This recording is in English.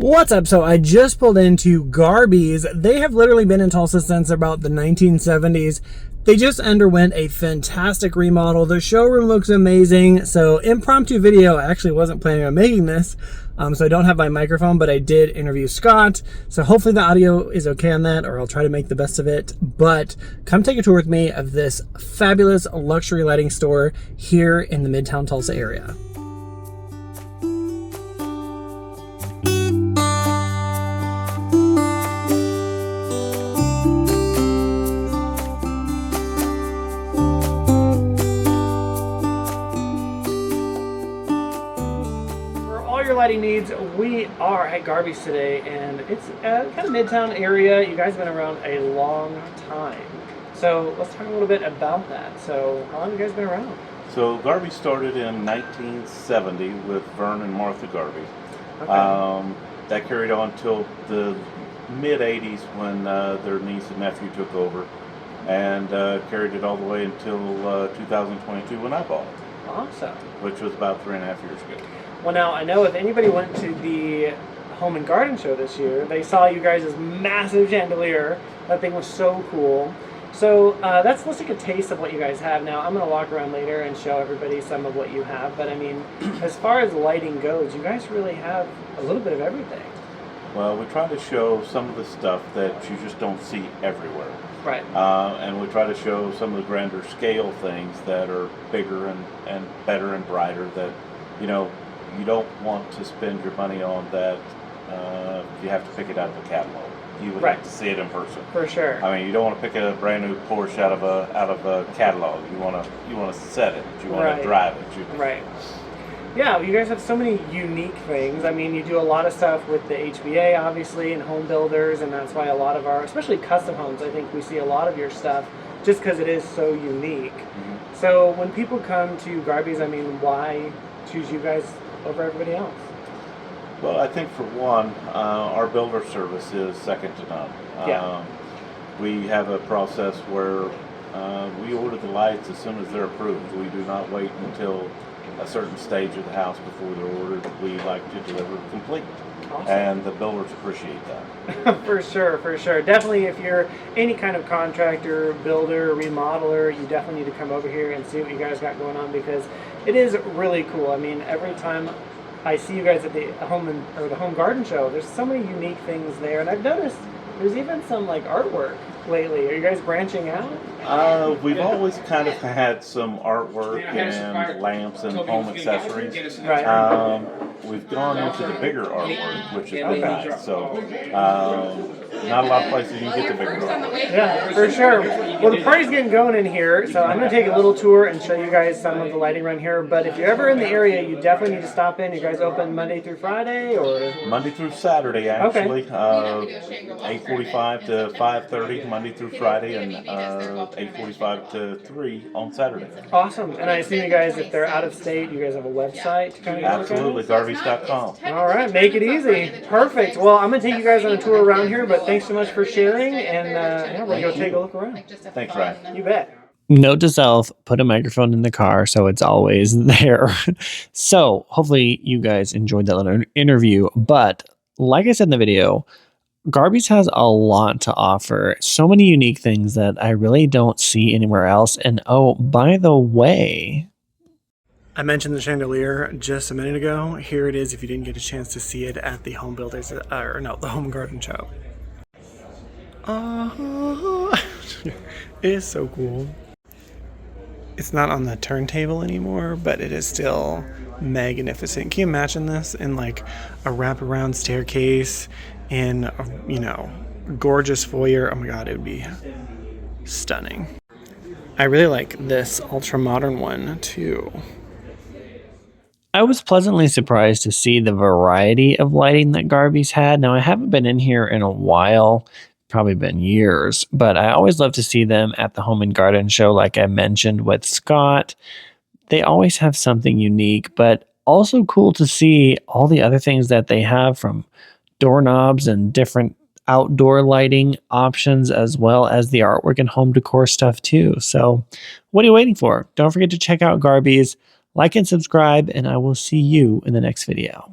What's up? So I just pulled into Garbe's. They have literally been in Tulsa since about the 1970s. They just underwent a fantastic remodel. The showroom looks amazing. So impromptu video, I actually wasn't planning on making this. So I don't have my microphone, but I did interview Scott. So hopefully the audio is okay on that, or I'll try to make the best of it. But come take a tour with me of this fabulous luxury lighting store here in the Midtown Tulsa area. Your lighting needs, we are at Garbe's today, and it's kind of Midtown area. You guys have been around a long time, so let's talk a little bit about that. So how long have you guys been around? So Garbe started in 1970 with Vern and Martha Garbe. Okay. That carried on till the mid 80s when their niece and nephew took over, and carried it all the way until 2022 when I bought it. Awesome. Which was about 3.5 years ago. Well, now I know if anybody went to the Home and Garden show this year, they saw you guys' massive chandelier. That thing was so cool. So let's take a taste of what you guys have now. I'm going to walk around later and show everybody some of what you have. But I mean, as far as lighting goes, you guys really have a little bit of everything. Well, we try to show some of the stuff that you just don't see everywhere. Right. And we try to show some of the grander scale things that are bigger and better and brighter that, you know, you don't want to spend your money on that. You have to pick it out of a catalog. You would like to see it in person. For sure. I mean, you don't want to pick a brand new Porsche out of a catalog. You want to set it. You want to drive it. Right. Yeah, you guys have so many unique things. I mean, you do a lot of stuff with the HBA, obviously, and home builders, and that's why a lot of our, especially custom homes, I think we see a lot of your stuff just because it is so unique. Mm-hmm. So when people come to Garbe's, I mean, why choose you guys over everybody else? Well, I think for one, our builder service is second to none. We have a process where we order the lights as soon as they're approved. We do not wait until a certain stage of the house before they're ordered. We like to deliver complete. Awesome. And the builders appreciate that. For sure. Definitely, if you're any kind of contractor, builder, remodeler, you definitely need to come over here and see what you guys got going on, because it is really cool. I mean, every time I see you guys at the home garden show, there's so many unique things there, and I've noticed there's even some like artwork lately. Are you guys branching out? We've always kind of had some artwork and lamps and home accessories. Right. We've gone into the bigger artwork, which is really nice. So, not a lot of places you can get the bigger artwork. Yeah, for sure. Well, the party's getting going in here, so I'm going to take a little tour and show you guys some of the lighting around here. But if you're ever in the area, you definitely need to stop in. You guys open Monday through Friday, or Monday through Saturday, actually. 8:45 to 5:30 Monday through Friday, and 8:45 to 3 on Saturday. Awesome. And I assume you guys, if they're out of state, you guys have a website to kind of Absolutely, Garbes.com. All right, make it easy. Perfect. Well, I'm going to take you guys on a tour around here, but thanks so much for sharing, and we're going to go take a look around. Thanks, Ryan. You bet. Note to self, put a microphone in the car so it's always there. So hopefully you guys enjoyed that little interview. But like I said in the video, Garbe's has a lot to offer. So many unique things that I really don't see anywhere else. And oh, by the way, I mentioned the chandelier just a minute ago. Here it is if you didn't get a chance to see it at the Home Builders, the Home Garden Show. It is so cool. It's not on the turntable anymore, but it is still magnificent. Can you imagine this in like a wraparound staircase in a, gorgeous foyer? Oh my god, it would be stunning. I really like this ultra modern one too. I was pleasantly surprised to see the variety of lighting that Garbe's had. Now, I haven't been in here in a while, probably been years, but I always love to see them at the Home and Garden show, like I mentioned with Scott. They always have something unique, but also cool to see all the other things that they have, from doorknobs and different outdoor lighting options, as well as the artwork and home decor stuff too. So what are you waiting for? Don't forget to check out Garbe's. Like and subscribe, and I will see you in the next video.